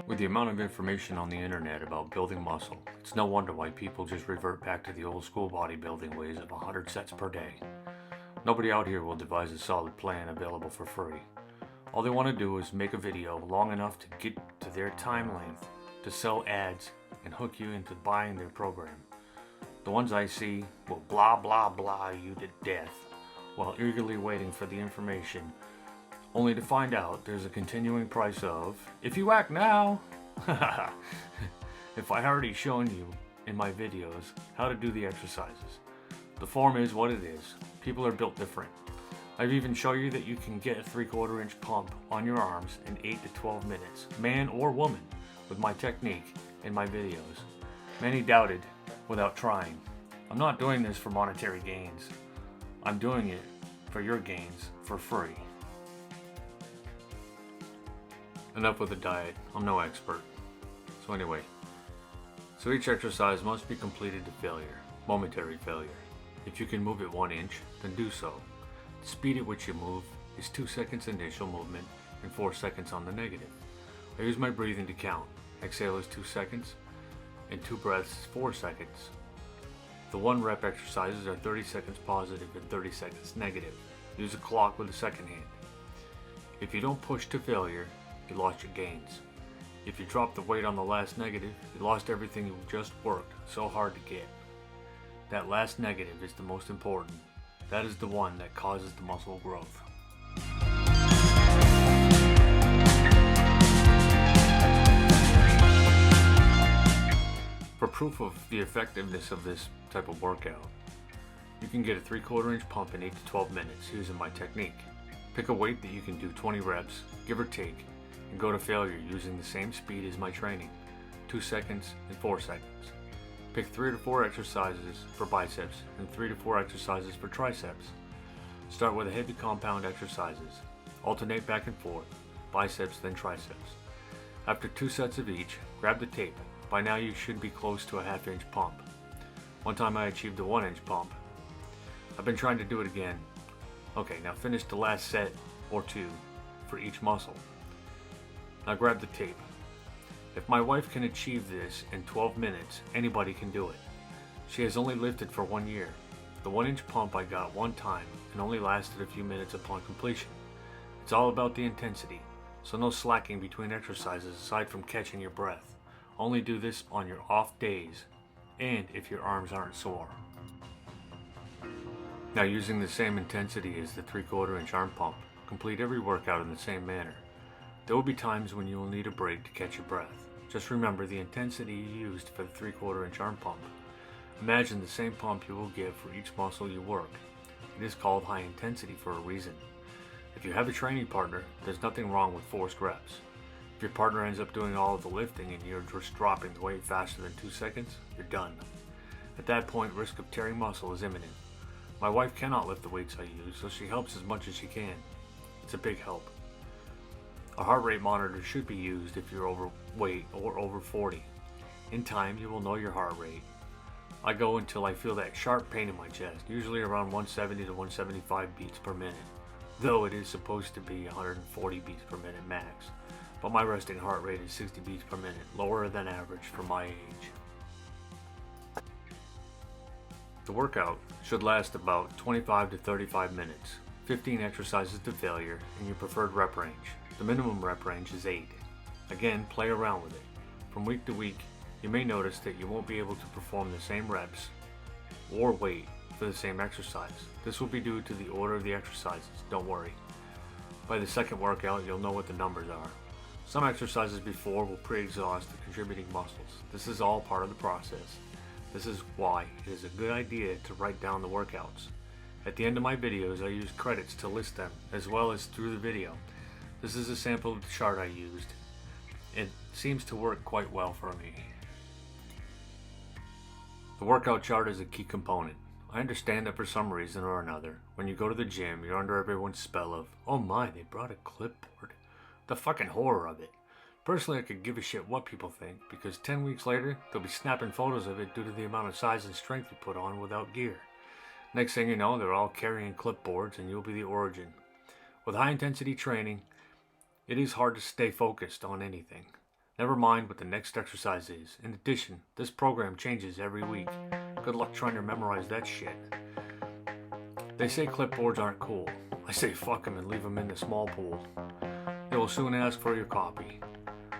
With the amount of information on the internet about building muscle, it's no wonder why people just revert back to the old school bodybuilding ways of 100 sets per day. Nobody out here will devise a solid plan available for free. All they want to do is make a video long enough to get to their time length, to sell ads, and hook you into buying their program. The ones I see will blah blah blah you to death while eagerly waiting for the information, only to find out there's a continuing price of, if you act now, if I already shown you in my videos how to do the exercises. The form is what it is. People are built different. I've even shown you that you can get a 3/4 inch pump on your arms in 8 to 12 minutes, man or woman, with my technique in my videos. Many doubted without trying. I'm not doing this for monetary gains. I'm doing it for your gains for free. Enough with the diet, I'm no expert. So anyway, each exercise must be completed to failure, momentary failure. If you can move it 1 inch, then do so. The speed at which you move is 2 seconds initial movement and 4 seconds on the negative. I use my breathing to count. Exhale is 2 seconds, and 2 breaths is 4 seconds. The 1 rep exercises are 30 seconds positive and 30 seconds negative. Use a clock with the second hand. If you don't push to failure, you lost your gains. If you drop the weight on the last negative, you lost everything you just worked so hard to get. That last negative is the most important. That is the one that causes the muscle growth. For proof of the effectiveness of this type of workout, you can get a 3/4 inch pump in 8 to 12 minutes using my technique. Pick a weight that you can do 20 reps, give or take, and go to failure using the same speed as my training, 2 seconds and 4 seconds. Pick 3 to 4 exercises for biceps and 3 to 4 exercises for triceps. Start with heavy compound exercises. Alternate back and forth, biceps then triceps. After 2 sets of each, grab the tape. By now you should be close to a 1/2 inch pump. One time I achieved a 1 inch pump. I've been trying to do it again. Okay, now finish the last set or 2 for each muscle. Now grab the tape. If my wife can achieve this in 12 minutes, anybody can do it. She has only lifted for 1 year. The 1 inch pump I got one time and only lasted a few minutes upon completion. It's all about the intensity, so no slacking between exercises aside from catching your breath. Only do this on your off days and if your arms aren't sore. Now, using the same intensity as the 3/4 inch arm pump, complete every workout in the same manner. There will be times when you will need a break to catch your breath. Just remember the intensity you used for the 3/4 inch arm pump. Imagine the same pump you will give for each muscle you work. It is called high intensity for a reason. If you have a training partner, there's nothing wrong with forced reps. If your partner ends up doing all of the lifting and you're just dropping the weight faster than 2 seconds, you're done. At that point, risk of tearing muscle is imminent. My wife cannot lift the weights I use, so she helps as much as she can. It's a big help. A heart rate monitor should be used if you're overweight or over 40. In time, you will know your heart rate. I go until I feel that sharp pain in my chest, usually around 170 to 175 beats per minute, though it is supposed to be 140 beats per minute max. But my resting heart rate is 60 beats per minute, lower than average for my age. The workout should last about 25 to 35 minutes, 15 exercises to failure, and your preferred rep range. The minimum rep range is 8. Again, play around with it. From week to week, you may notice that you won't be able to perform the same reps or weight for the same exercise. This will be due to the order of the exercises, don't worry. By the second workout, you'll know what the numbers are. Some exercises before will pre-exhaust the contributing muscles. This is all part of the process. This is why it is a good idea to write down the workouts. At the end of my videos, I use credits to list them, as well as through the video. This is a sample of the chart I used. It seems to work quite well for me. The workout chart is a key component. I understand that for some reason or another, when you go to the gym, you're under everyone's spell of, oh my, they brought a clipboard. The fucking horror of it. Personally, I could give a shit what people think, because 10 weeks later, they'll be snapping photos of it due to the amount of size and strength you put on without gear. Next thing you know, they're all carrying clipboards and you'll be the origin. With high intensity training, it is hard to stay focused on anything. Never mind what the next exercise is. In addition, this program changes every week. Good luck trying to memorize that shit. They say clipboards aren't cool. I say fuck them and leave them in the small pool. They will soon ask for your copy.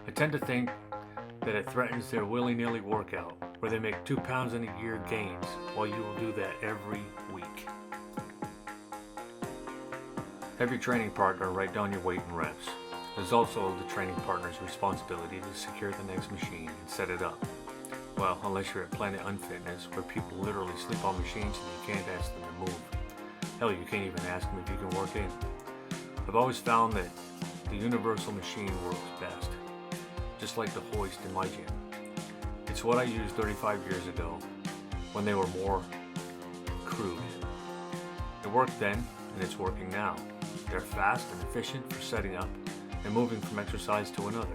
I tend to think that it threatens their willy-nilly workout, where they make 2 pounds in a year gains, while you will do that every week. Have your training partner write down your weight and reps. It is also the training partner's responsibility to secure the next machine and set it up. Well, unless you're at Planet Unfitness, where people literally sleep on machines and you can't ask them to move. Hell, you can't even ask them if you can work in. I've always found that the universal machine works best, just like the hoist in my gym. It's what I used 35 years ago, when they were more crude. It worked then, and it's working now. They're fast and efficient for setting up and moving from exercise to another.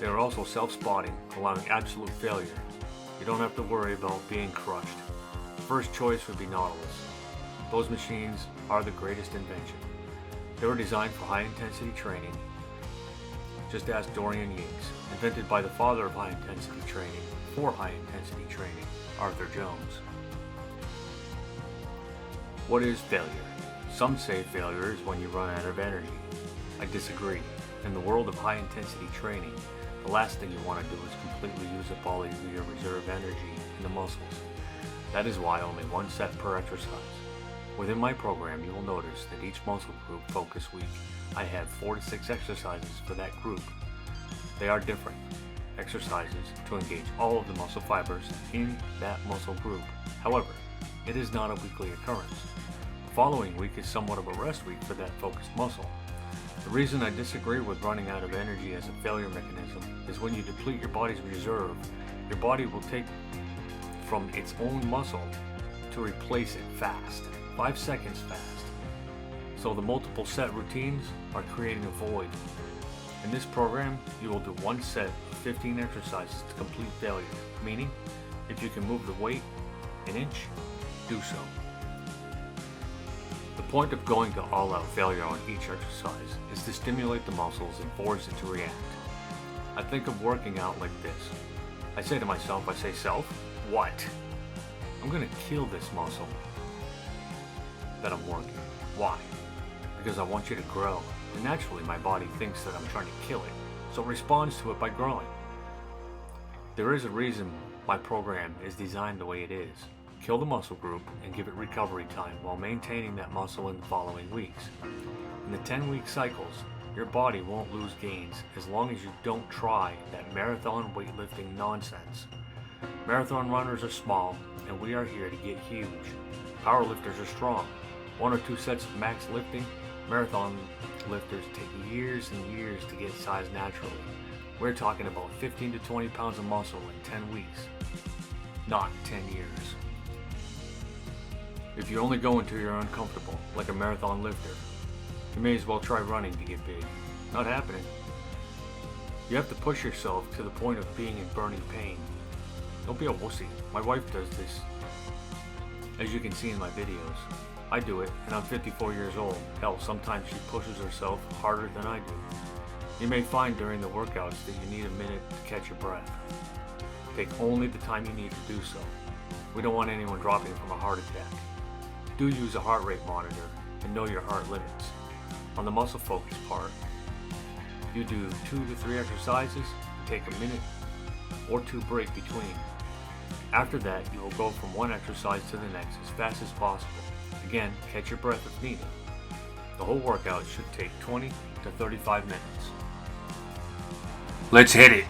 They are also self-spotting, allowing absolute failure. You don't have to worry about being crushed. First choice would be Nautilus. Those machines are the greatest invention. They were designed for high-intensity training. Just ask Dorian Yates, invented by the father of high-intensity training for high-intensity training, Arthur Jones. What is failure? Some say failure is when you run out of energy. I disagree. In the world of high-intensity training, the last thing you want to do is completely use up all of your reserve energy in the muscles. That is why only one set per exercise. Within my program, you will notice that each muscle group focus week, I have 4 to 6 exercises for that group. They are different exercises to engage all of the muscle fibers in that muscle group. However, it is not a weekly occurrence. The following week is somewhat of a rest week for that focused muscle. The reason I disagree with running out of energy as a failure mechanism is when you deplete your body's reserve, your body will take from its own muscle to replace it fast, 5 seconds fast. So the multiple set routines are creating a void. In this program, you will do one set of 15 exercises to complete failure, meaning if you can move the weight an inch, do so. The point of going to all-out failure on each exercise is to stimulate the muscles and force it to react. I think of working out like this. I say to myself, self, what? I'm going to kill this muscle that I'm working. Why? Because I want you to grow. And naturally my body thinks that I'm trying to kill it, so it responds to it by growing. There is a reason my program is designed the way it is. Kill the muscle group and give it recovery time while maintaining that muscle in the following weeks. In the 10-week cycles, your body won't lose gains as long as you don't try that marathon weightlifting nonsense. Marathon runners are small, and we are here to get huge. Powerlifters are strong. 1 or 2 sets of max lifting. Marathon lifters take years and years to get size naturally. We're talking about 15 to 20 pounds of muscle in 10 weeks, not 10 years. If you only go until you're uncomfortable, like a marathon lifter, you may as well try running to get big. Not happening. You have to push yourself to the point of being in burning pain. Don't be a wussy. My wife does this, as you can see in my videos. I do it, and I'm 54 years old. Hell, sometimes she pushes herself harder than I do. You may find during the workouts that you need a minute to catch your breath. Take only the time you need to do so. We don't want anyone dropping from a heart attack. Do use a heart rate monitor and know your heart limits. On the muscle focus part, you do 2 to 3 exercises, take a minute or 2 break between. After that, you will go from one exercise to the next as fast as possible. Again, catch your breath if needed. The whole workout should take 20 to 35 minutes. Let's hit it!